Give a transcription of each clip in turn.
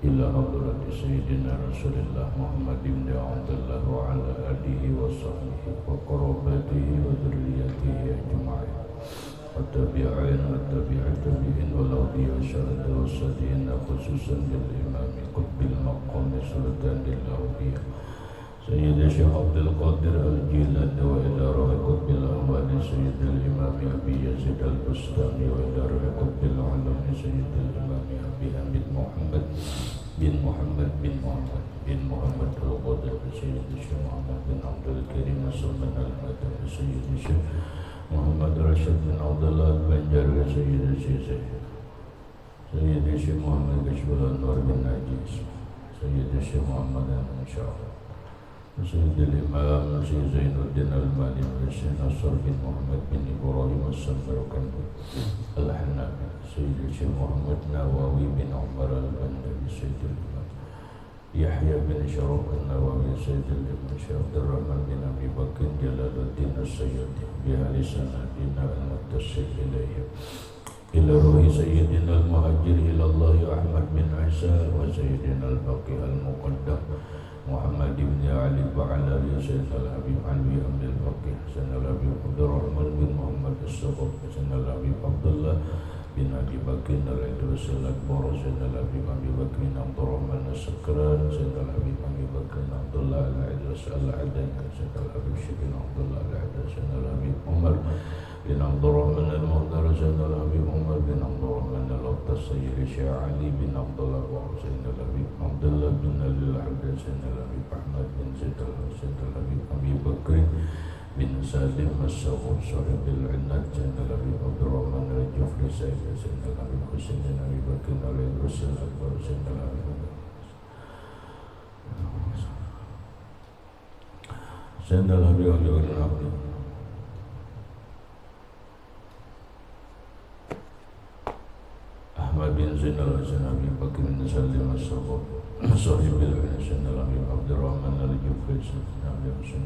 إلى حضرة سيدنا رسول الله محمد بن عبد الله وعلى آله وصحبه وقرابته وذريته أجمعين والتابعين والتابعين والأولياء والشهداء والصالحين خصوصا للإمام قطب المقام سلطان الأولياء سيد الشيخ عبد القادر الجيلاني وإلى روح قطب الأموال سيد الإمام أبي يزيد البستاني وإلى روح قطب العلم سيد الإمام أبي حميد محمد بن محمد بن محمد بن محمد القادر سيد الشيخ محمد بن عبد الكريم السلطان المدن سيد الشيخ محمد رشid بن عبد الله البنجر سيد الشيخ محمد كشف الأنوار بن ناجيس سيد الشيخ محمد المنشار سيد الإمام سيد زين الدين المالي والشيخ نصر بن محمد بن إبراهيم السمرقندي الحنابي سيد الشيخ محمد نواوي بن عمر البندري سيد الإمام يحيى بن شرف النووي سيد الإمام شيخ عبد الرحمن بن أبي بكر جلال الدين السيوطي بأهل سنتنا المتصل إليه إلى روح سيدنا المهاجر إلى الله أحمد بن عيسى وسيدنا الباقي المقدم محمد بن علي وعلى سيدنا الحبيب علي بن الباقي سيدنا الحبيب عبد الرحمن بن محمد الصبر سيدنا الحبيب عبد الله بن أبي بكر الإدريس الأكبر سيدنا الحبيب أبي بكر عبد الرحمن السكران سيدنا الحبيب أبي بكر عبد الله الإدريس العدني سيدنا الحبيب شيخ عبد الله الإدريس سيدنا الحبيب عمر بن عبد الرحمن المهدر سيدنا الحبيب عمر بن عبد الرحمن الأبطس سيد الشيخ علي بن عبد الله سيدنا الحبيب عبد الله بن علي الحداد سيدنا الحبيب أحمد بن زيد سيدنا الحبيب أبي بكر بن سالم الصغر صاحب العناد سيدنا الحبيب عبد الرحمن الجفري سيدنا الحبيب حسين بن أبي بكر الإدريس الأكبر سيدنا الحبيب سيدنا الحبيب علي بن عبد أحمد بن زين الحسن أبي بكر بن سالم الصغر صاحب العناد سيدنا الحبيب عبد الرحمن الجفري سيدنا الحبيب حسين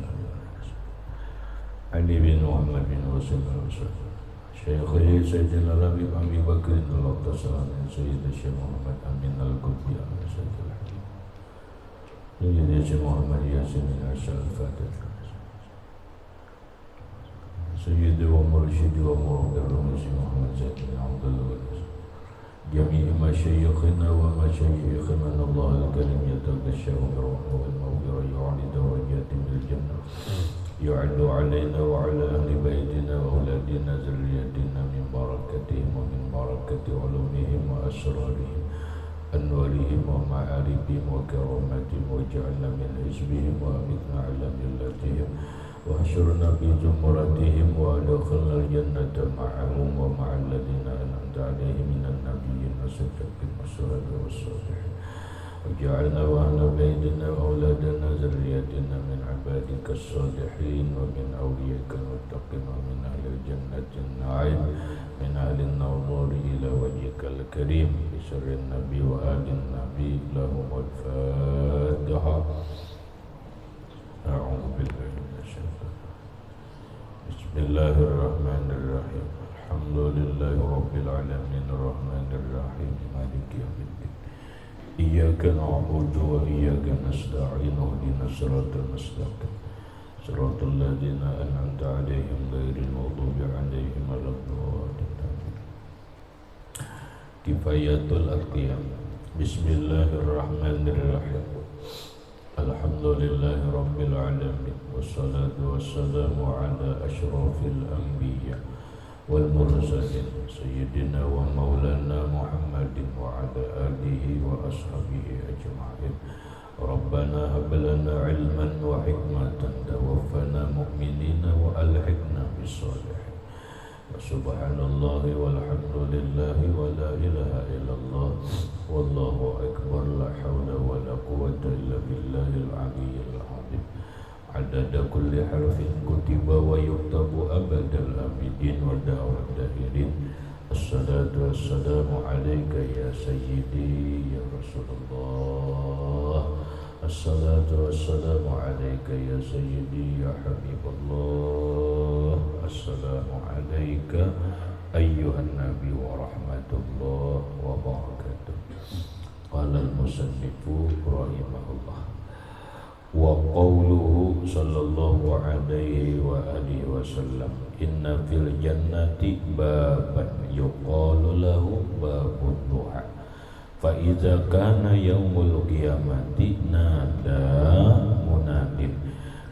علي بن محمد بن حسين شيخه سيدنا الحبيب أبي بكر الأبطس سيد الشيخ محمد أمين القطبي سيد الحبيب سيد الشيخ محمد ياسين العشاء الفاتح سيد ومرشد ومرد الرمز محمد زيد بن عبد الله جميع مشايخنا ومشايخ من الله الكريم يتغشى بالرحمة والمغفرة يعلي درجات بالجنة يعد علينا وعلى أهل بيتنا وأولادنا ذريتنا من بركتهم ومن بركة علومهم وأسرارهم أنوارهم ومعارفهم وكرامتهم واجعلنا من حزبهم وأمتنا على ملتهم واحشرنا في زمرتهم وأدخلنا الجنة معهم ومع الذين أنعمت عليهم من النبيين والصديقين والشهداء والصالحين وجعلنا وأهل بيتنا وأولادنا ذريتنا من عبادك الصالحين ومن أوليائك المتقين ومن أهل الجنة النعيم من أهل النظر إلى وجهك الكريم بسر النبي وآل النبي لهم الفاتحة. أعوذ بالله من الشيطان بسم الله الرحمن الرحيم الحمد لله رب العالمين الرحمن الرحيم مالك يوم الدين إياك نعبد وإياك نستعين اهدنا الصراط المستقيم صراط الذين أنعمت عليهم غير المغضوب عليهم ولا الضالين. Kifayatul Atqiyah. Bismillahirrahmanirrahim. Alhamdulillahi rabbil alamin wassalatu wassalamu ala asyrafil anbiya wal mursalin sayyidina wa maulana Muhammadin wa ala alihi wa ashabihi ajma'in. Rabbana hab lana ilman wa hikmatan tawaffana mu'minina wa alhiqna bis salihin. Subhanallahi walhamdulillahi wa la ilaha illallah wallahu akbar la hawla wa la quwwata illa billahil aliyyil azim. Adada kulli harfin kutiba wa yuktabu abadal abidin wa da'wat dahirin. Assalatu wassalamu alayka ya sayyidi ya Rasulullah. Assalatu wassalamu alayka ya sayyidi ya Habibullah. Assalamu alayka ayyuhan nabi wa rahmatullah wa barakatuh. qala al-musannifu rahimahullah. Wa qawluhu sallallahu alaihi wa alihi wasallam, inna fil jannati baban yuqalu lahu babud duha, fa idza kana yaumul qiyamati nada munadin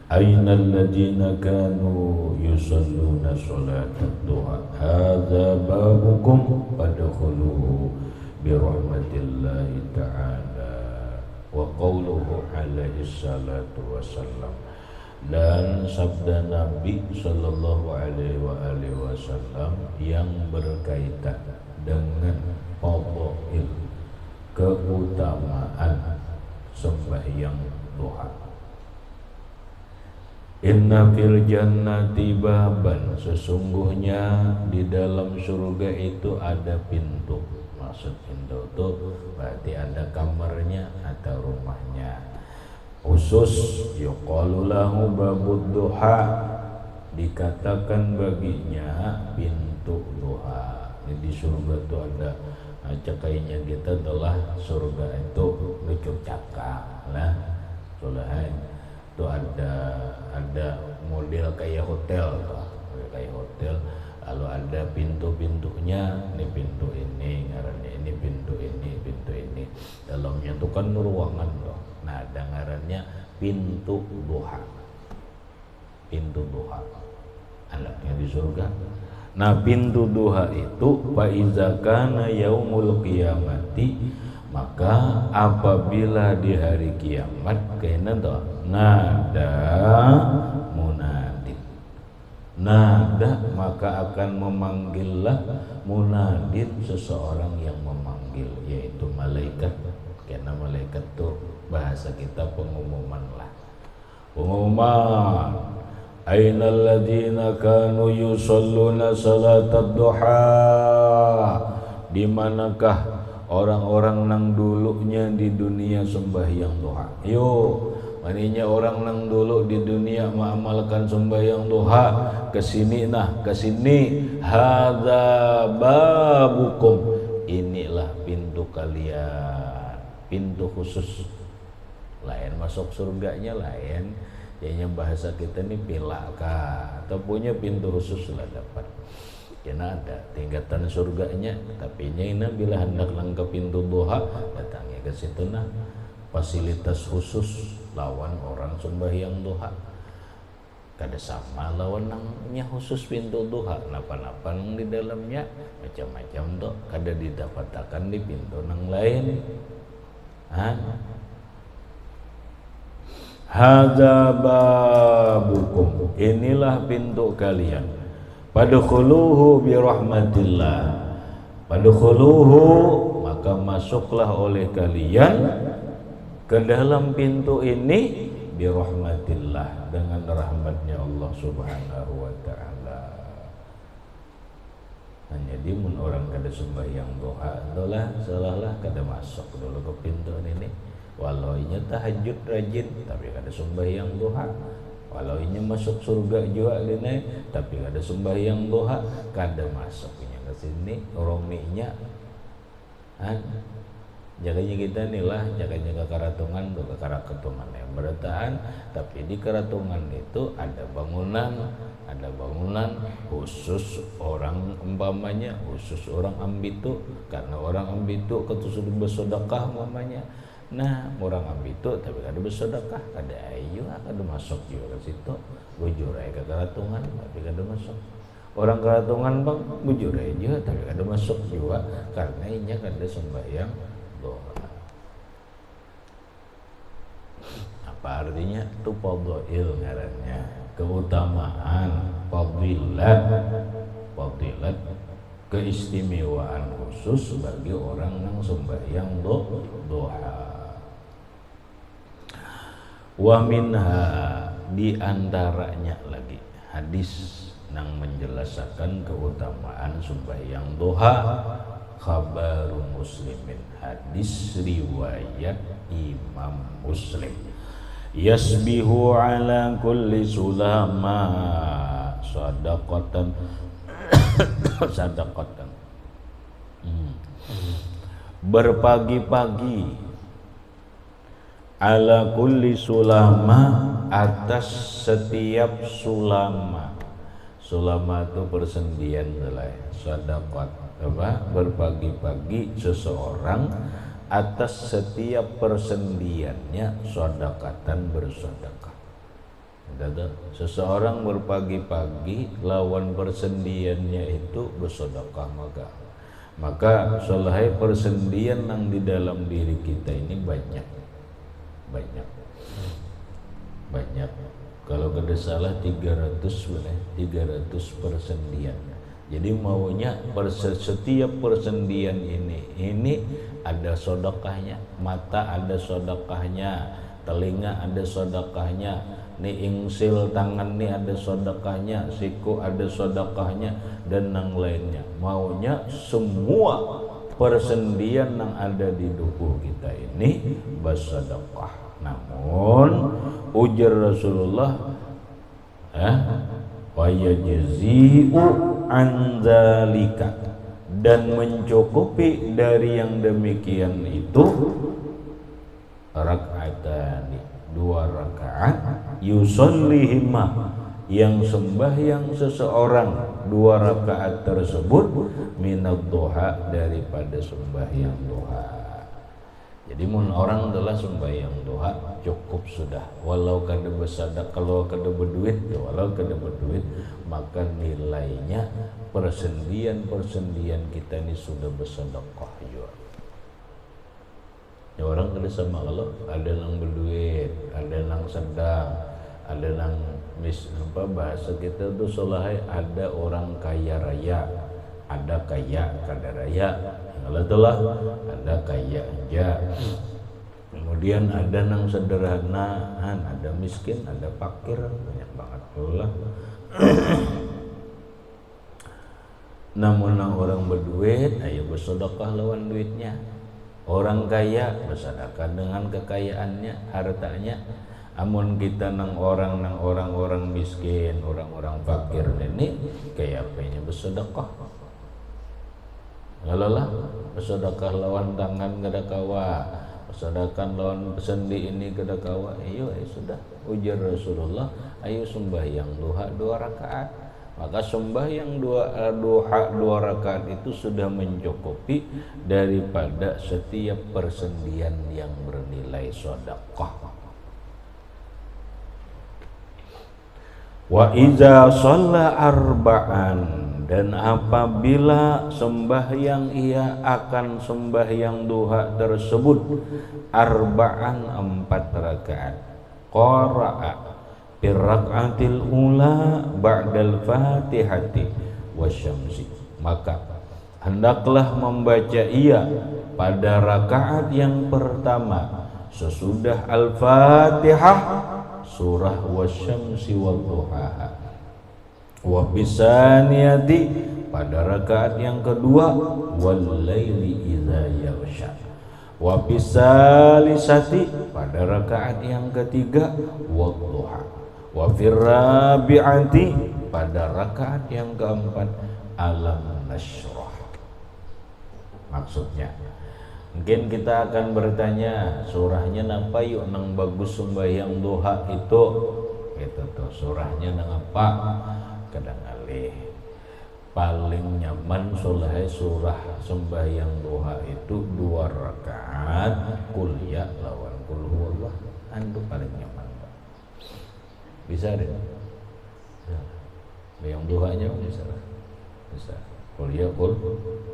aina alladziina kanu yusalluna sholatat duha hadza babukum fadkhuluhu bi rahmatillahi ta'ala. Wa qawluhu alaihi salatu wassalam, dan sabda Nabi sallallahu alaihi wasallam yang berkaitan dengan fadhail, keutamaan sembahyang duha. Inna fil jannati baban, sesungguhnya di dalam surga itu ada pintu. Maksud pintu itu berarti ada kamarnya atau rumahnya khusus. Yuqalu lahu babud duha, dikatakan baginya pintu duha. Jadi surga itu ada cakainya kita adalah surga itu lucu cakap lah. Sulahan itu ada model kayak hotel toh. Kayak hotel, lalu ada pintu-pintunya, ini pintu ini, ngarannya ini pintu ini, pintu ini. Dalamnya itu kan ruangan loh. Nah, ada ngarannya pintu duha. Pintu duha. Anaknya di surga. Nah, pintu duha itu fa iza kana yaumul qiyamati, maka apabila di hari kiamat kena toh nada munadin. Nada, maka akan memanggillah munadin, seseorang yang memanggil, yaitu malaikat. Karena malaikat itu bahasa kita pengumuman lah. Pengumuman, ainal ladzina kanu yusalluna salatat duha, di manakah orang-orang nang dulunya di dunia sembahyang duha. Yo, maninya orang nang dulu di dunia mengamalkan sembahyang duha, kesini nah, kesini. Hadza babukum, inilah pintu kalian, pintu khusus. Lain masuk surganya lain, jadinya bahasa kita ini pilaka atau punya pintu khusus lah dapat. Karena ada tingkatan surganya, tapi ini bila hendak langkah pintu duha, datangnya ke situ nah, fasilitas khusus lawan orang sembahyang duha. Kada sama lawan nangnya khusus pintu duha, napa-napa nang di dalamnya macam-macam tuh, kada didapatakan di pintu nang lain. Hadza babukum, inilah pintu kalian. Padkhuluhu bi rahmatillah, padkhuluhu, maka masuklah oleh kalian ke dalam pintu ini bi rahmatillah, dengan rahmatnya Allah Subhanahu wa taala. Hanya di mun orang kada sembahyang duha itulah salahlah kada masuk dulu ke pintu ini. Walau inya tahajud rajin tapi kada sembahyang duha. Walau inya masuk surga juga gini, tapi kada sembahyang duha, kada masuknya ke sini rominya. Jaganya kita nih lah, jaganya ke karatungan tuh, ke karatungan yang bertahan. Tapi di karatungan itu ada bangunan khusus orang, umpamanya khusus orang ambitu, karena orang ambitu ketusuk bersedekah umpamanya. Nah, orang ambitu tapi kada bersedekah, kada ayu, kada masuk juga ke situ. Bujur aja ke karatungan tapi kada masuk. Orang karatungan bang bujur aja tapi kada masuk juga, karena inya kada sembahyang duha. Apa artinya? Itu fadhail ngarannya, keutamaan, fadilat, keistimewaan khusus bagi orang yang sembahyang duha. Wa minha, di antaranya lagi hadis yang menjelaskan keutamaan sembahyang duha, khabaru muslimin, hadis riwayat Imam Muslim. Yasbihu ala kulli sulama sadaqatan berpagi-pagi ala kulli sulama, atas setiap sulama. Sulama itu persendian lah, sedekah berpagi-pagi seseorang atas setiap persendiannya sedekatan bersedekah. Seseorang berpagi-pagi lawan persendiannya itu bersedekah, maka selahai persendian yang di dalam diri kita ini banyak. Kalau kada salah 300 persendian. Jadi maunya setiap persendian ini ada sedekahnya, mata ada sedekahnya, telinga ada sedekahnya, nih ingsil tangan nih ada sedekahnya, siku ada sedekahnya, dan yang lainnya. Maunya semua persendian yang ada di tubuh kita ini bersedekah. Namun ujar Rasulullah, wa yajzi'u an dzalika, dan mencukupi dari yang demikian itu rakaatani, 2 rakaat, yusallihima, yang sembahyang seseorang 2 rakaat tersebut minad duha, daripada sembahyang duha. Jadi mun orang adalah sembahyang duha cukup sudah, walau kada bersedekah, kalau kada berduit, maka nilainya persendian kita ini sudah bersedekah juga. Ya orang kada sama, kalau ada yang berduit, ada yang sedang, ada yang bahasa kita tuh solahai, ada orang kaya raya, ada kaya kada raya. Kalau itulah ada kaya aja, kemudian ada yang sederhana, ada miskin, ada fakir, banyak banget pula. Namun orang berduit, ayo bersedekah lawan duitnya. Orang kaya bersedekah dengan kekayaannya, hartanya. Amun kita nang orang miskin, orang fakir ini kayak apanya bersedekah. Ngalalah bersedekah lawan tangan kada kawa, bersedekah lawan sendi ini kada kawa. Ayo sudah, ujar Rasulullah, ayo sembahyang duha 2 rakaat. Maka sembahyang duha 2 rakaat itu sudah mencukupi daripada setiap persendian yang bernilai sedekah. Wa iza shalla arba'an, dan apabila sembahyang ia akan sembahyang duha tersebut arba'an 4 rakaat, qara'a bir rak'atil ula ba'dal fatihati wasyamsi, maka hendaklah membaca ia pada rakaat yang pertama sesudah al-fatihah surah wasyamsi wadduhaha, wa bisaniyati pada rakaat yang kedua wal laili idza yaghsha, wa bisalisati pada rakaat yang ketiga wadduha, wa firrabi'ati pada rakaat yang keempat alam nashrah. Maksudnya mungkin kita akan bertanya, surahnya napa yuk nang bagus sembahyang duha itu, gitu tuh, surahnya nang apa? Kadang alih paling nyaman soleh surah sembahyang duha itu 2 rakaat kul ya lawan kul huwallah, itu paling nyaman. Bisa deh sembahyang duhanya, bisa kul ya kul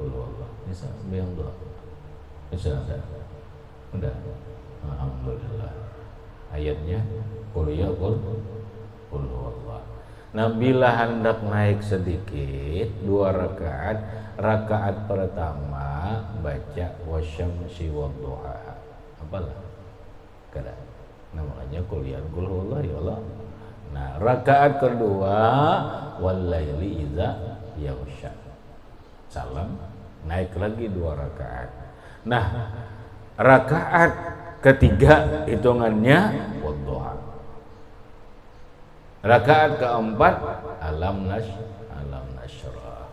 huwallah, bisa sembahyang duha, bisa ada, udah, alhamdulillah. Ayatnya kul ya kul huwallah. Nah, bila hendak naik sedikit 2 rakaat, rakaat pertama baca wasyamsi wadduha, apalah kada, namanya kuliah kul huwallah ya Allah. Nah, rakaat kedua wal laili idza yaghsha, salam, naik lagi 2 rakaat. Nah, rakaat ketiga hitungannya wadduha. Rakaat keempat alam nashrah.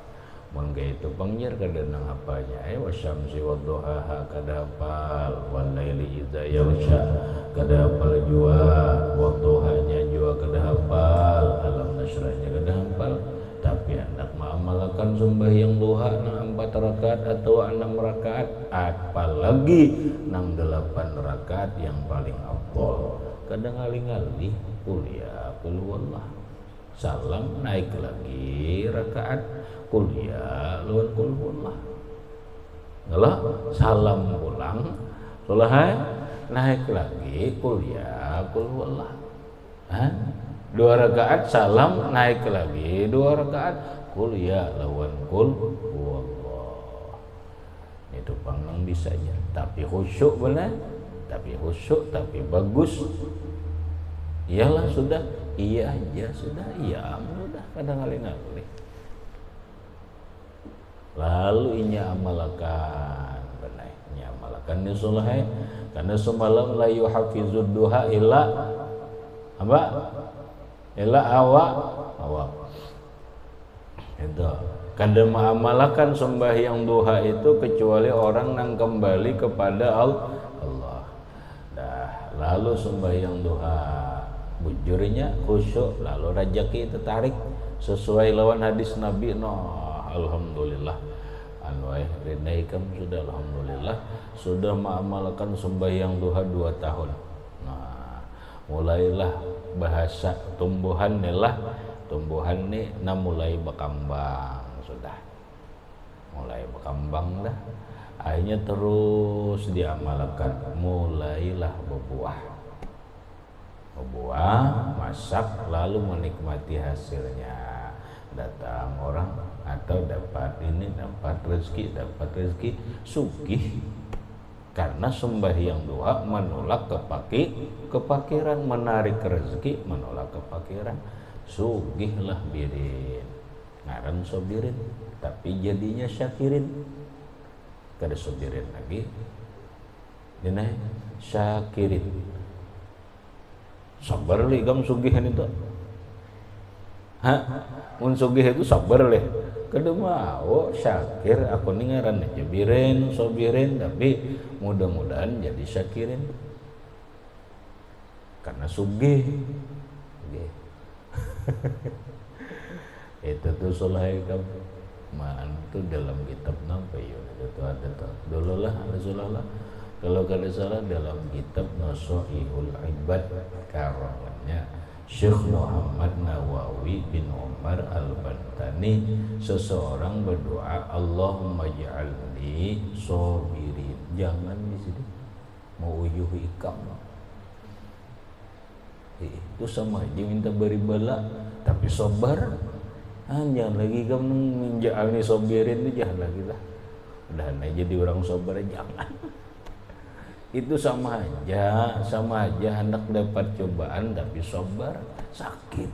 mangga itu pangjir kada nang apanya wasyamsi wadduhaha kada hafal walaili idza yaghsha kada hafal jua wadduhanya jua kada hafal alam nasrahnya kada hafal tapi hendak mengamalkan sembahyang duha nang 4 rakaat atau 6 rakaat apalagi nang 8 rakaat yang paling afdal kada ngali-ngali kuliah qul huwallah salam naik lagi rakaat kuliah lawan qul huwallah ngalah salam pulang selesai naik lagi kuliah qul huwallah 2 rakaat salam naik lagi 2 rakaat kuliah lawan qul huwallah itu pangnang bisanya tapi khusyuk benar tapi khusyuk tapi bagus iyalah sudah iya aja sudah iya sudah kadang ngali-ngali lalu inya amalkan benar inya amalkan ni sulai karena semalam la yuhafizud duha illa apa illa awak itu kada mengamalkan sembahyang duha itu kecuali orang yang kembali kepada Allah dah lalu sembahyang duha bujurnya khusyuk lalu rajaki tertarik sesuai lawan hadis Nabi alhamdulillah anwai rinaikam sudah alhamdulillah sudah mengamalkan sembahyang duha 2 tahun mulailah bahasa tumbuhan nih mulai berkembang sudah mulai berkembang dah akhirnya terus diamalkan mulailah berbuah masak lalu menikmati hasilnya datang orang atau dapat rezeki sugih karena sembahyang doa menolak kepakiran menarik rezeki menolak kepakiran sugihlah birin ngaran sobirin tapi jadinya syakirin kada sobirin lagi dina syakirin sabar li gam sugihan itu mun sugih itu sabar leh kada mau syakir aku ni ngaran aja birin sobirin tapi mudah-mudahan jadi syakirin karena sugih itu tuh sulai kamu man itu dalam kitab nampak ya itu ada tuh dulu lah Rasulullah kalau kada salah dalam kitab Nasoihul Ibad karangannya Syekh Muhammad Nawawi bin Umar Al-Bantani seseorang berdoa Allahumma ja'alni sobirin jangan di sini mau uyuh ikam itu sama aja minta beri bala tapi sobar jangan lagi kamu menja'alni sobirin itu jangan lagi lah udah jadi orang sobar jangan itu sama aja hendak dapat cobaan tapi sabar sakit.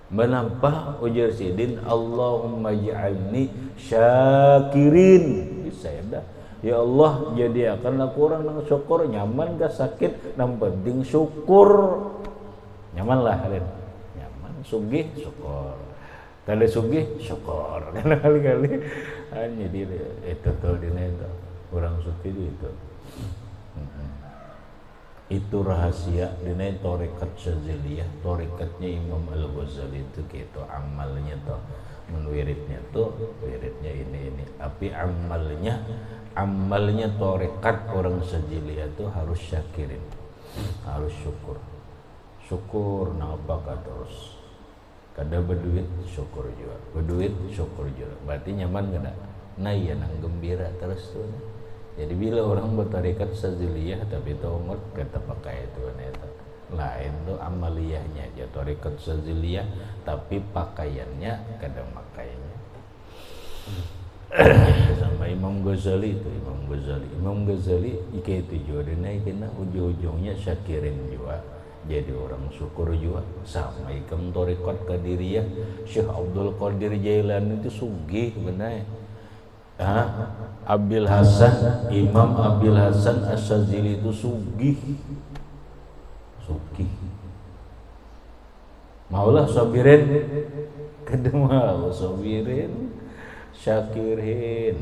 Menapa ujar sidin Allahumma ja'alni syakirin bisa dah ya Allah jadi akan aku orang nang syukur nyaman gak sakit nang penting syukur nyaman lah kalian nyaman sugih syukur kada sugih syukur kali-kali hanya di itu tuh di itu orang suci itu itu rahasia dina tarekat Syadziliyah tarekatnya Imam Al-Ghazali itu gitu amalnya tuh menwiridnya tuh wiridnya ini tapi amalnya tarekat orang Syadziliyah tuh harus syakirin harus syukur napa terus kada berduit syukur juga berduit syukur juga berarti nyaman kada nah ya nang gembira terus tuh jadi bila orang bertarekat Syadziliyah tapi taumut kata pakai itu lain tuh amaliyahnya aja tarekat Syadziliyah tapi pakaiannya kada makainya sama Imam Ghazali itu Imam Ghazali ike itu juga dinaikina ujung-ujungnya syakirin juga jadi orang syukur juga sama ikam tarekat Qadiriyah Syekh Abdul Qadir Jailani itu sugih benar Imam Abil Hasan Asy-Syadzili itu sugih maulah sabirin kedua sabirin syakirin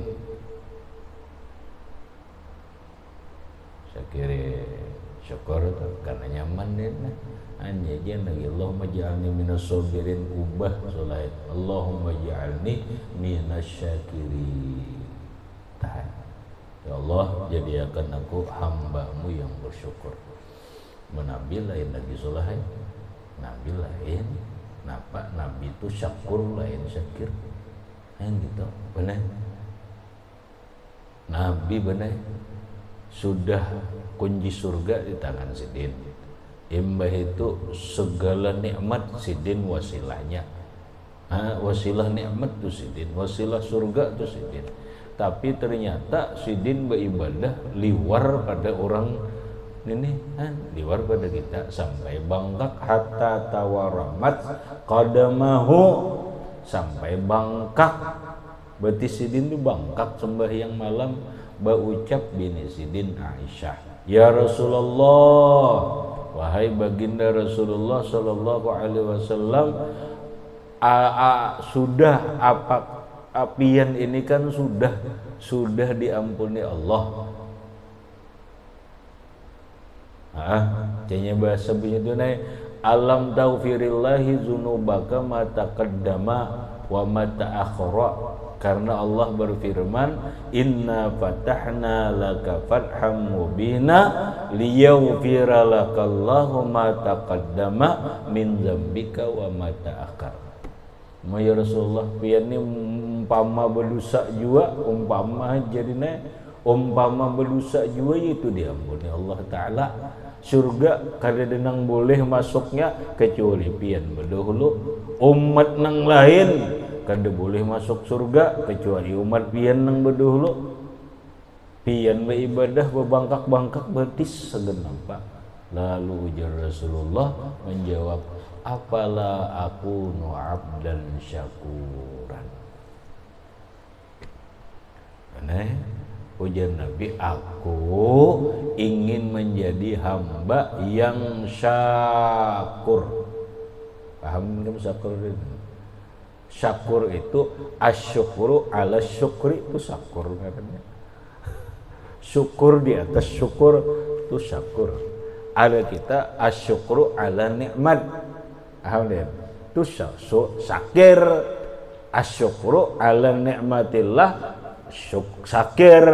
syukur tuh karena nyaman deh hanya dia lagi Allahumma ja'alni minas sabirin ubah selain Allahumma ja'alni minas syakirin. Tahan ya Allah jadikan aku hambamu yang bersyukur. Nabi lain lagi solahin Nabi lain napa Nabi itu syakur lain syakir yang gitu benar Nabi benar sudah kunci surga di tangan sidin imbah itu segala nikmat sidin wasilahnya wasilah nikmat tuh sidin wasilah surga tuh sidin tapi ternyata sidin beribadah liwar pada orang ini liwar pada kita sampai bangkak hatta tawaramat qadamahu sampai bangkak berarti sidin itu bangkak sembahyang malam baucap bini sidin Aisyah ya Rasulullah wahai baginda Rasulullah sallallahu alaihi wasallam sudah apa apian ini kan sudah diampuni Allah. Canya bahasa begitu nih alam taufirillahi dzunubaka ma taqaddama wa ma ta'akhkhara karena Allah berfirman inna fatahna laka fatham mubina liyaghfira lakallahu ma taqaddama min dzambika wa ma ta'akhkhar. Ya Rasulullah pian ni umpama berdosa jua umpama jadina umpama berdosa jua itu diampuni Allah Ta'ala surga kada denang boleh masuknya kecuali pian berdahulu umat nang lain kada boleh masuk surga kecuali umat pian nang berdahulu pian beribadah berbangkak-bangkak betis segenap lalu ujar Rasulullah menjawab apalah aku abdan syakuran ujar Nabi aku ingin menjadi hamba yang syakur. Paham kan syakur itu? Syakur itu asyukuru ala syukri itu syakur katanya. Syukur di atas syukur itu syakur. Ada kita asyukuru ala nikmat. Paham dia? Itu syakir. Asyukuru ala nikmatillah syakir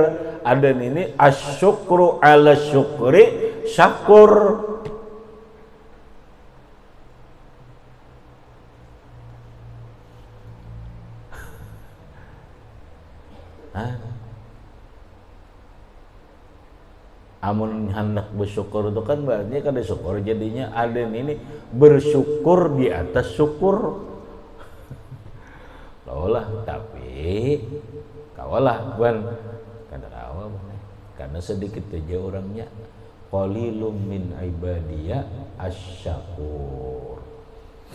ada ini asyukru ala syukri syakur amun hendak bersyukur itu kan berarti kada syukur jadinya ada ini bersyukur di atas syukur lah tapi kawalah bukan kada kawa karena sedikit aja orangnya qalilum min ibadiya asyakur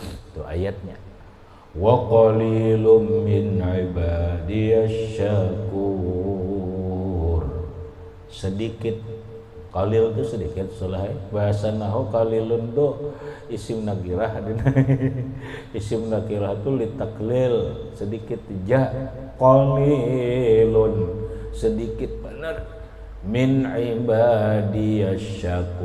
itu ayatnya wa qalilum min ibadiya syakur sedikit qalil itu sedikit soalnya bahasa nahu qalilun itu isim nakirah isim nakirah itu litaklil sedikit ja qalilun sedikit benar min ibadiyasy syakur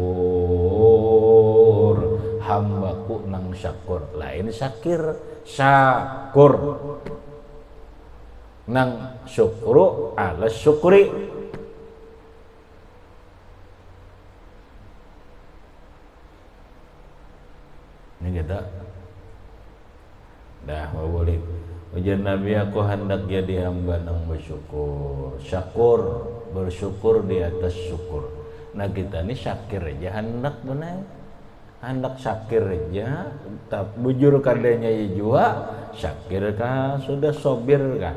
hambaku nang syakur lain syakir syakur nang syukru ala syukri ini kita dah boleh ujian Nabi aku hendak jadi hamba nang bersyukur syakur bersyukur di atas syukur nah kita ini syakir aja hendak benar hendak syakir aja tak bujur kadanya jua syakir kah sudah sobir kah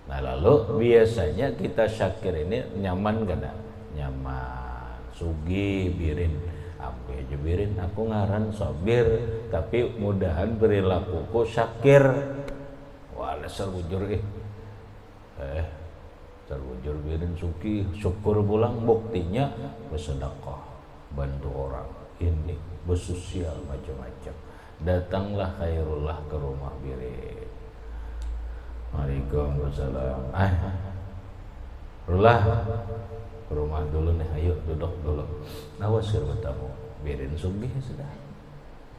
nah lalu biasanya kita syakir ini nyaman kada nyaman sugi birin ampe aja birin aku ngaran sabir tapi mudahan perilakuku syakir wala sarwujur sarwujur birin suki syukur pulang buktinya bersedekah bantu orang ini bersosial macam-macam. Datanglah Khairullah ke rumah Birin. Waalaikumsalam. Rullah ke rumah dulu nih, ayo duduk dulu. Nawasir bertamu. Birin sugih sudah.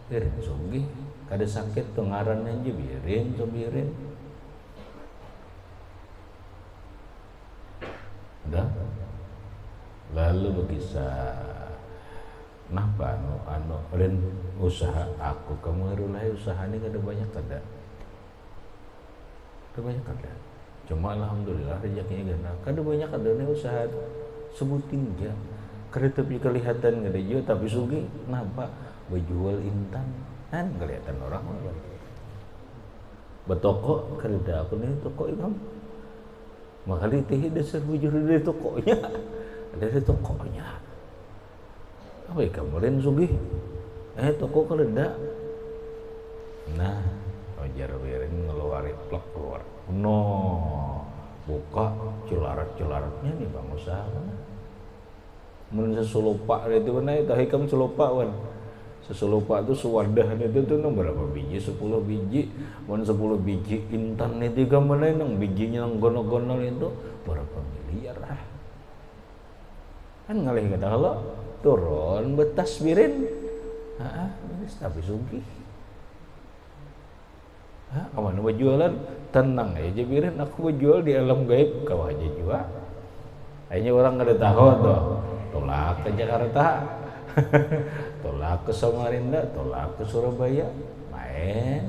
Birin sugih. Kada sakit tuh ngarannya aja Birin tuh Birin. Udah. Lalu berkisah. Napa ren usaha aku kamu Rullah usaha ini kada banyak kada. Kada banyak kada. Cuma alhamdulillah rezekinya gana. Kada banyak kada nih usaha sebutin aja. Kada tapi kelihatan kada juga tapi sugi napa berjual intan kan kelihatan orang orang. Betoko kada aku nih toko imam. Makali teh dasar bujur dari tokonya. Ada tokonya. Apa ya kemarin sugih? Toko kereda. Nah, wajar Birin ngeluarin plak keluar. No, buka cilarat-cilaratnya nih bang usaha mana? Mun sesulopak itu mana? Tahu hikam selopak wan. Sesulopak itu sewadahan itu tuh nang berapa biji? 10 biji. Mun 10 biji intan itu kan mana nang bijinya nang gono-gono itu berapa miliar ah? Kan ngalih kata kalau turun betas Birin, tapi sugih. Kamu berjualan tenang aja Birin, aku berjual di alam gaib kau aja jual. Hanya orang kada tahu tuh, tolak ke Jakarta, tolak ke Samarinda, tolak ke Surabaya, main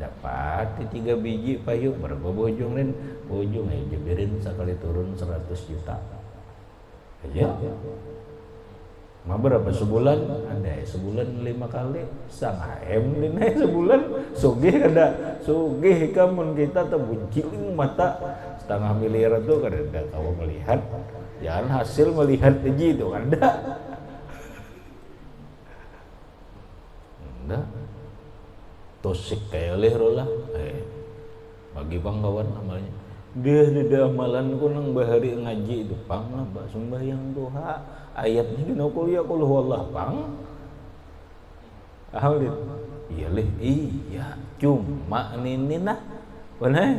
dapat 3 biji payung berapa bojong rin, bojong aja Birin sekali turun 100 juta. Aja. Mah berapa sebulan? Ada sebulan 5 kali. Sang M dinai sebulan. Sugih kada. Sugih kamun kita terbunciling mata setengah miliar itu kada kau melihat. Jangan hasil melihat aja itu kada. Ada. Tosik kayak oleh Rullah. Bagi bang kawan amalnya. Dia ada amalan ku nang bahari ngaji itu pang apa sembahyang duha ayatnya gina kuliah qul huwallah pang ahli iya leh iya cuma ini nah mana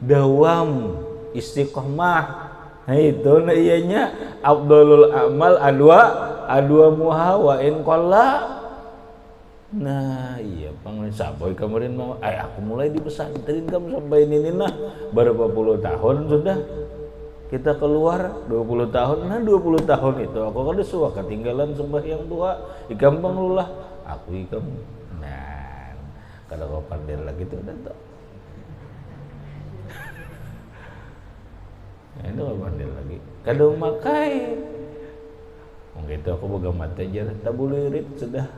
dawam istiqomah itu na iyanya afdalul amal adwa muha wa in qalla. Nah iya pang saboy kemarin mau aku mulai di pesantren kamu sampai ini nah berapa puluh tahun sudah kita keluar 20 tahun. Nah 20 tahun itu aku kan suka ketinggalan sembahyang tua di kampung Rullah aku ikam nah kada kau pandai lagi tuh udah tuh itu kau pandai lagi kada makai mungkin itu aku boga mata aja tak boleh irit sudah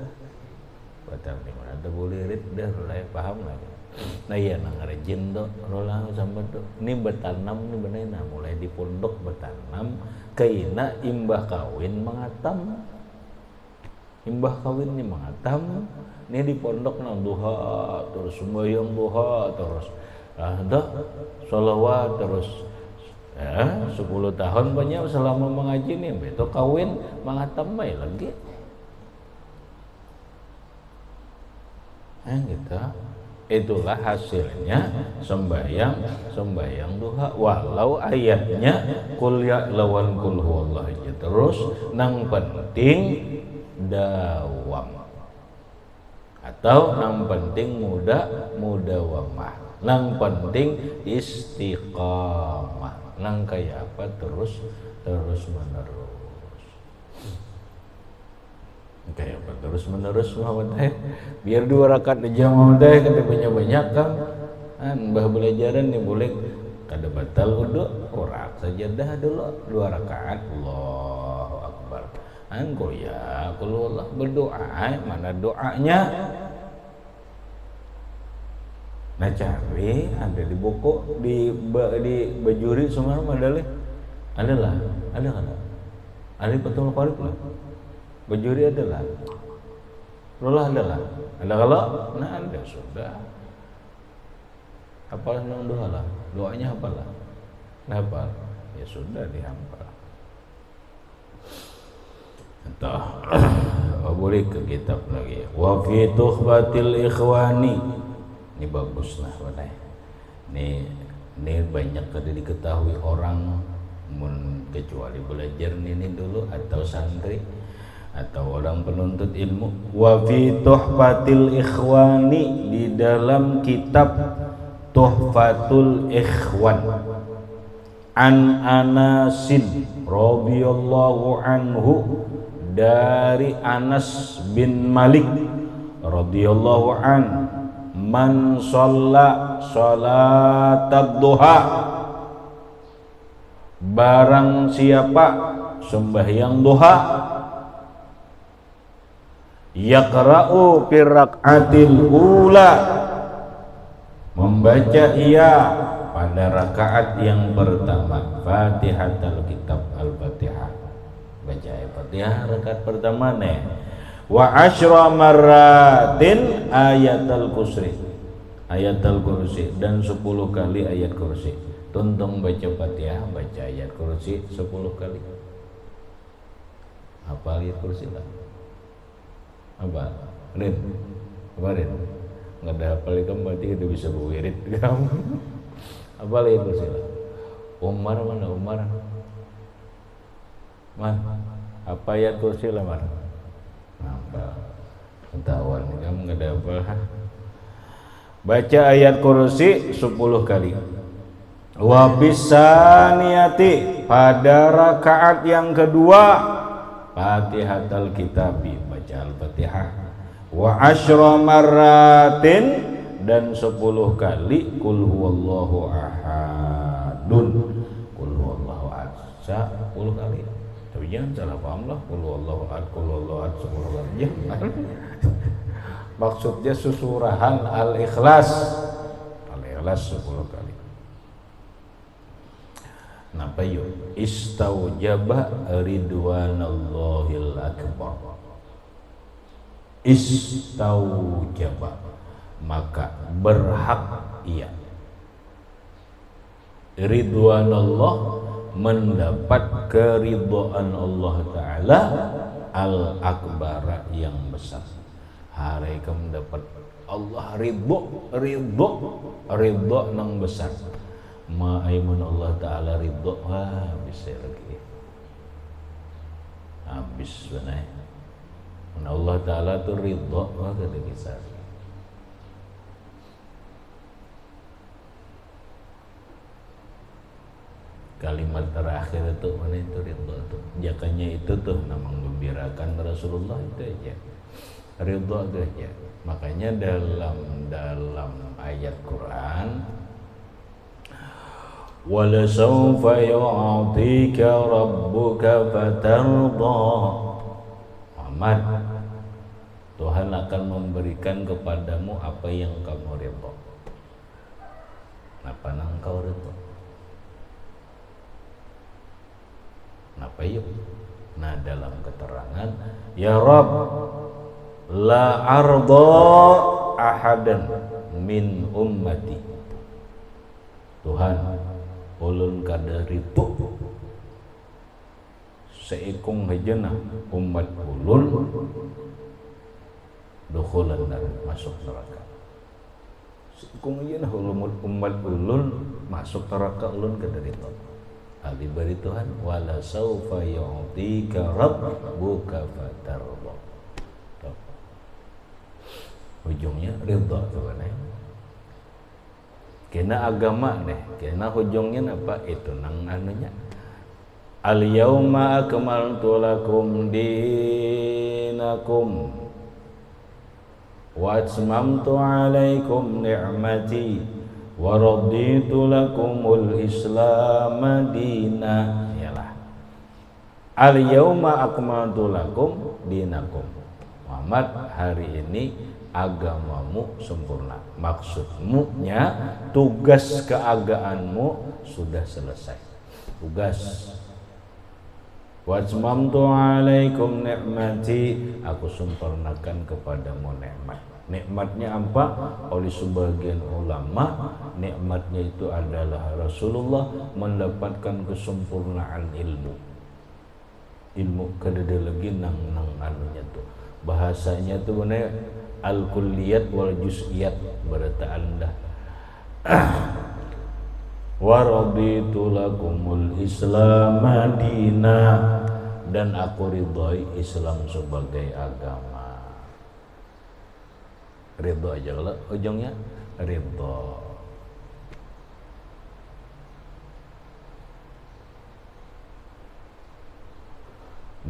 batang ni mana tak boleh irit dah Rullah paham lagi. Nah iya nang rajin tuh Rullah sampai tuh ini bertanam ni benar mulai di pondok bertanam kaina imbah kawin mengatam ni mengatam ni di pondok nang duha terus sembahyang duha terus ada sholawat terus 10 tahun banyak selama mengaji ni betul kawin mengatam baik lagi gitu. Itulah hasilnya sembahyang duha walau ayatnya qul ya lawan qul huwallah aja terus nang penting dawam atau nang penting mudawamah nang penting istiqamah nang kayak apa terus menerus kayak apa terus menerus Muhammad biar 2 rakaat aja Muhammad kada banyak kan bah belajaran nih boleh kada batal wudu korak saja dah dulu 2 rakaat Allahu Akbar ya kalau Allah berdoa mana doanya nah cari ada di buku di bajuri semua adalah ada betul Farid lah bajuri adalah Rullah adalah ada kalau nah ada sudah apa nang doa lah doanya apalah hafal ya sudah dihafal entah boleh ke kitab lagi. Wa fi tuhbatil ikhwani. Ini bagus lah wadah. Ini banyak kada diketahui orang, kecuali belajar ini dulu atau santri atau orang penuntut ilmu. Wa fi tuhfatil ikhwani, di dalam kitab Tuhfatul Ikhwan, an Anasin radhiyallahu anhu, dari Anas bin Malik radhiyallahu an, man shalla sholatat duha, barang siapa sembahyang duha, yaqra'u fir rak'atil ula, membaca ia pada rakaat yang pertama Fatihatul Kitab Al-Fatihah, baca Al-Fatihah rakaat pertama nih. Wa asyra marratin ayatul kursi, dan 10 kali ayat kursi. Tuntung baca Fatihah, baca ayat kursi 10 kali. Apa ayat kursi lah? Apa? Rin? Kemarin? Nggak ada hafal itu berarti kita bisa berwirid kamu. Apa ayat kursi lah? Umar mana? Umar? Apa ayat kursi lah Mar? Apa? Ketahuan kamu nggak ada apa. Baca ayat kursi 10 kali. Wa bisaniyati, pada rakaat yang kedua Fatihatul Kitabi, baca Al-Fatihah. Wa asyra marratin, dan 10 kali Qul huwallahu ahadun, Qul huwallahu ahad 10 kali. Tapi jangan salah paham lah, Qul huwallahu ahad, Qul huwallahu ahad 10 kali. Maksudnya susurahan Al-Ikhlas, Al-Ikhlas 10 kali. Napa yuk? Istaujaba ridwanallahil akbar. Istaujaba, maka berhak ia, ridwanallah, mendapat keridhaan Allah Ta'ala, al-akbar, yang besar. Hari kamu dapat Allah ridho nang besar. Ma'aimun Allah Ta'ala ridho, bisa lagi habis benar. Allah Ta'ala tu ridho, kada bisa. Kalimat terakhir itu mana itu ridho tuh, jakanya itu tuh namang gembirakan Rasulullah itu aja, ridho itu aja. Makanya dalam ayat Quran, wala sawfa yu'tika rabbuka fatarda, Muhammad, Tuhan akan memberikan kepadamu apa yang kamu ridho. Napa nang kau ridho? Napa yuk? Nah, dalam keterangan, ya Rabb, la arda ahadan min ummati, Tuhan, ulun kada ridho seikung hejena umat ulun dukhulan nar, masuk neraka. Seikung hejena umat ulun masuk neraka, ulun kada ridho. Ali bari Tuhan, wala saufa yu'tika rabbuka fatarda. Ujungnya ridho tuh nih. Kena agama nih, kena ujungnya apa itu nang anunya. Al yauma akmaltu lakum dinakum wa atmamtu alaikum ni'mati wa raditu lakumul Islam dina. Yalah. Al yauma akmaltu lakum dinakum. Muhammad, hari ini agamamu sempurna. Maksudnya tugas keagaanmu sudah selesai. Tugas. Wajmamtu alaikum ni'mati, aku sempurnakan kepadamu nikmat. Nikmatnya apa? Oleh sebagian ulama, nikmatnya itu adalah Rasulullah mendapatkan kesempurnaan ilmu. Ilmu kada lagi nang anunya tuh. bahasanya tuh bener al-kulliyat wal juz'iyat berarti Anda. Wa raditu lakumul Islam madina, dan aku ridhoi Islam sebagai agama. Ridho aja kalau ujungnya ridho.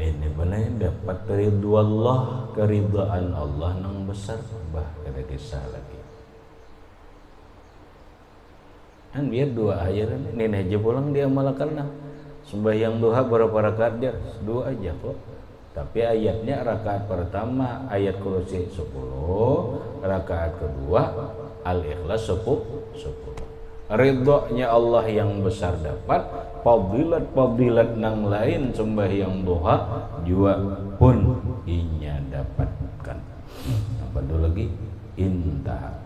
Ini benar dapat ridho Allah, keridhaan Allah nang besar bah kada kisah lagi. Kan biar dua ayat ini aja pulang dia malakan lah. Sembahyang duha berapa rakaat dia? 2 aja kok. Tapi ayatnya rakaat pertama ayat kursi 10, rakaat kedua Al-Ikhlas 10. Ridhonya Allah yang besar dapat, fadilat nang lain sembahyang duha juga pun inya dapatkan. Apa dulu lagi? Intah.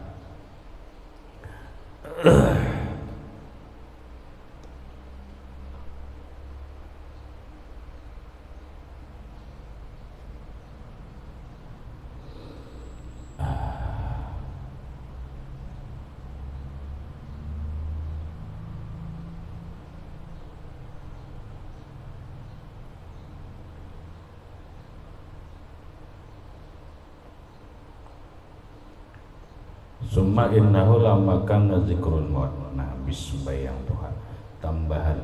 Summa innahu lamakan zikrul maut. Nah, habis sembahyang Tuhan. Tambahan.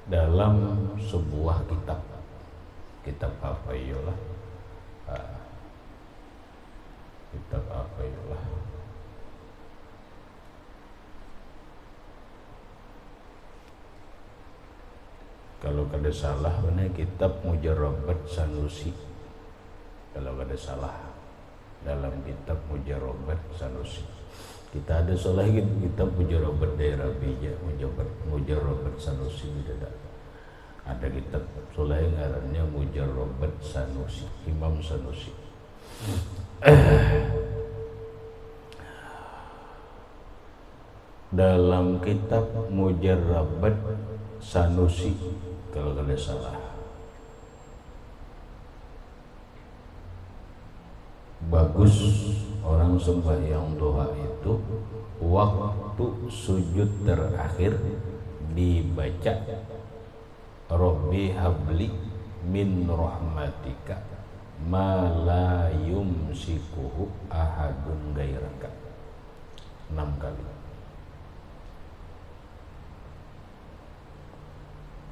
Dalam sebuah kitab apa iyalah? Kitab apa iyalah? Kalau kada salah benar kitab Mujarrabat Sanusi. Kalau ada salah dalam kitab Mujarrabat Sanusi. Kita ada salah kitab Mujarrabat Daerah Bija, Mujarrabat Sanusi tidak. Ada kitab salah ngarannya Mujarrabat Sanusi, Imam Sanusi. Dalam kitab Mujarrabat Sanusi kalau ada salah, bagus orang sembahyang doa itu waktu sujud terakhir dibaca Rabbi habli min rahmatika ma la yumsikuhu ahadun gairaka 6 kali.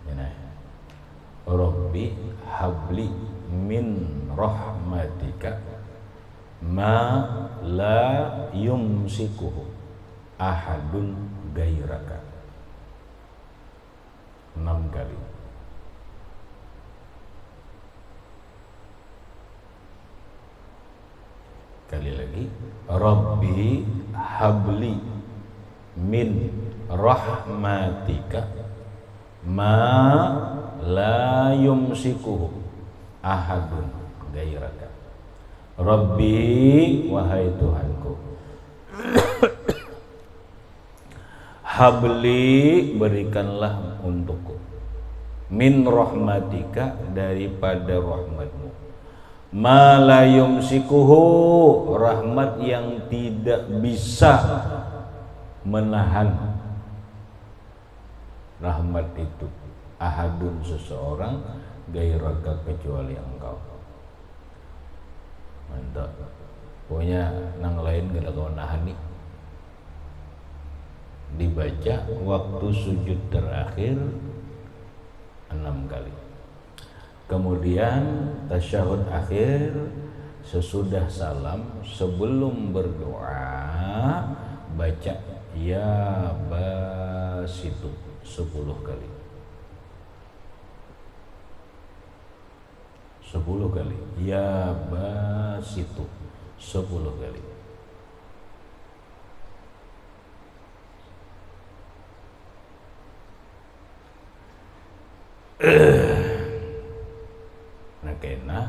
Ini Rabbi habli min rahmatika ma la yumsikuhu ahadun gairaka 6 kali. Kali lagi Rabbi habli min rahmatika ma la yumsikuhu ahadun gairaka. Rabbi, wahai Tuhanku, habli, berikanlah untukku, min rahmatika, daripada rahmatmu, ma la yumsikuhu, rahmat yang tidak bisa menahan rahmat itu, ahadun, seseorang, gairaka, kecuali engkau. Mantap. Pokoknya nang lain gak ada kau nahan nih. Dibaca waktu sujud terakhir 6 kali. Kemudian tasyahud akhir sesudah salam, sebelum berdoa baca ya basitu 10 kali. 10 kali ya basitu 10 kali. Nah kena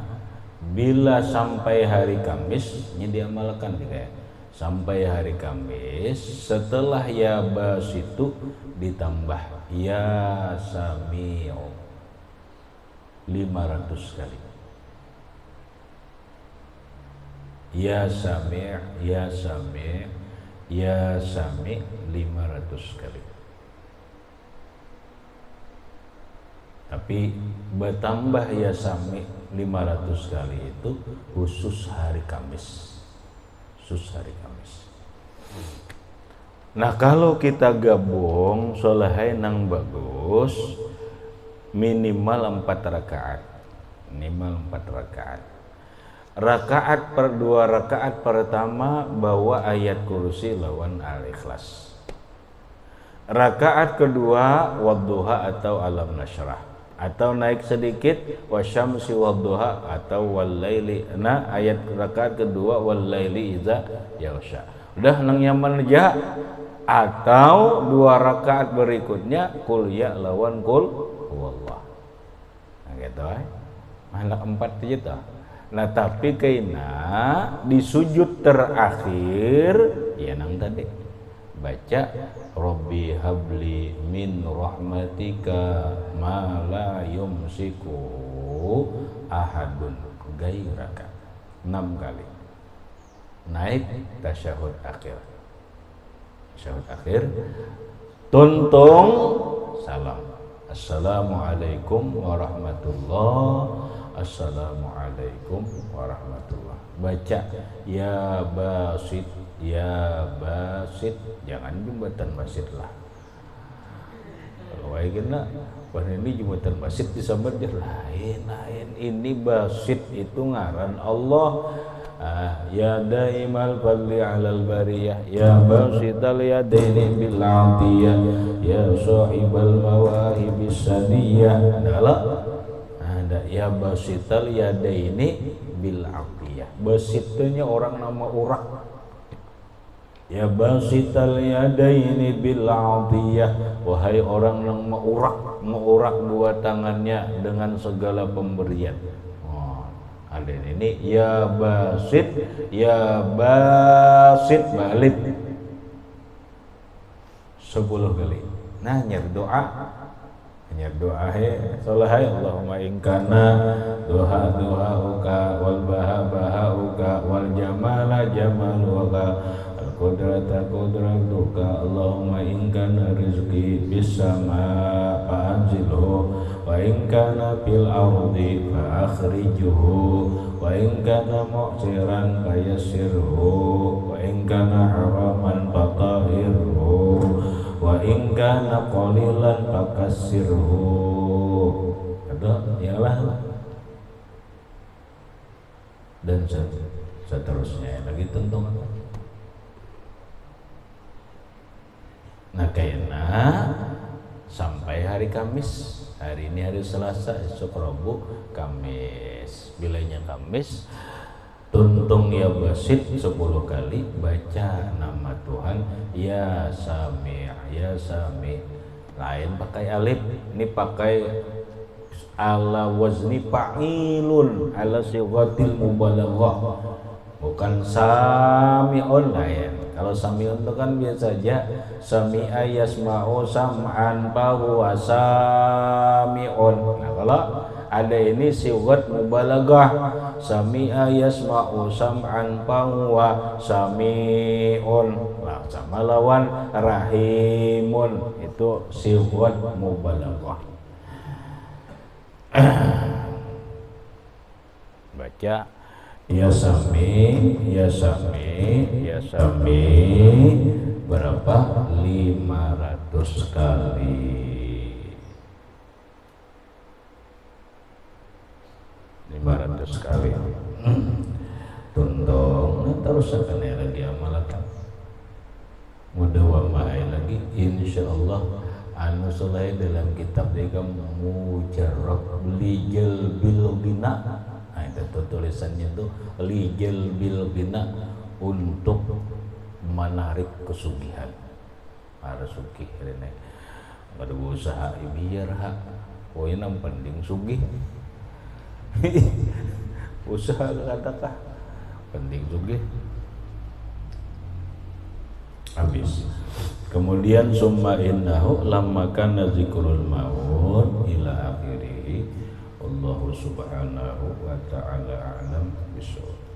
bila sampai hari Kamis ini diamalkan ya. Sampai hari Kamis setelah ya basitu ditambah ya sami'u. 500 kali. Ya Sami', ya Sami', ya Sami' 500 kali. Tapi bertambah ya Sami' 500 kali itu khusus hari Kamis. Khusus hari Kamis. Nah, kalau kita gabung solehai nang bagus minimal 4 rakaat. Minimal 4 rakaat. Rakaat per 2 rakaat pertama bawa ayat kursi lawan al-ikhlas. Rakaat kedua wadduha atau alam nasyrah, atau naik sedikit wasyamsi wadduha atau wallaili. Nah, ayat rakaat kedua wallaili idza yaghsha. Udah nang nyaman aja. Atau 2 rakaat berikutnya kul ya lawan kul huwallah. Nah gitu malah 4 aja. Nah tapi kaina di sujud terakhir ya nang tadi baca Rabbi habli min rahmatika ma la yumsiku ahadun gairaka 6 kali. Naik tasyahud akhir. Tasyahud akhir tuntung salam. Assalamualaikum warahmatullah. Assalamualaikum warahmatullah. Baca ya basit, ya basit, jangan jumatan basit lah. Kalau kena pada ini jumatan basit disambut lain. Ini basit itu ngaran Allah. Ya daimal fadli alal bariyah, ya basital yadaini bil atiyah, ya sahibal mawahibis sadiyah. Ada ya basital yadaini bil atiyah. Basitnya orang nama urak. Ya basital yadaini bil atiyah, wahai orang yang mengurak dua tangannya dengan segala pemberian. Ada ini ya basit balik 10 kali. Nah nyer doa salahai Allahumma ingkana doha wal baha wal jamala jamaluka al qudrata qudratuka Allahumma ingkana rizqi bis sama fa anzilhu wa in kana fil ardi fa akhrijuhu wa in kana mu'siran fa yassirhu wa in kana haraman fa tahhirhu wa in kana qalilan fa kassirhu. Ada ialah dan seterusnya lagi tentu. Nah kayaknya sampai hari Kamis. Hari ini hari Selasa, esok Rabu, Kamis. Bilanya Kamis, tuntung ya basit 10 kali, baca nama Tuhan ya Sami', ya Sami'. Lain pakai alif, ini pakai ala wazni fa'ilun, ala sighatil mubalaghah. Bukan sami'un lain. Kalau sami'un itu kan biasa aja sami'a yasma'u sam'an fahuwa sami'un. Nah kalau ada ini sighat mubalaghah sami'a yasma'u sam'an fahuwa sami'un. Nah, sama lawan rahimun itu sighat mubalaghah. Baca ya Sami, ya Sami, ya Sami berapa? 500 kali. 500 kali. Tundong terus akan lagi amalkan. Mudawamai lagi insyaallah anu soleh dalam kitab dia mujarrab lijal bil bina. Nah itu tulisannya tuh lijal bil bina untuk menarik kesugihan. Ada sugih rene. Pada usaha biar hak. Poin yang penting sugih. Usaha katakan penting sugih. Habis. Kemudian summa innahu lamma kana zikrul maut ila akhirih. Allah wallahu subhanahu wa ta'ala a'lam bishawab.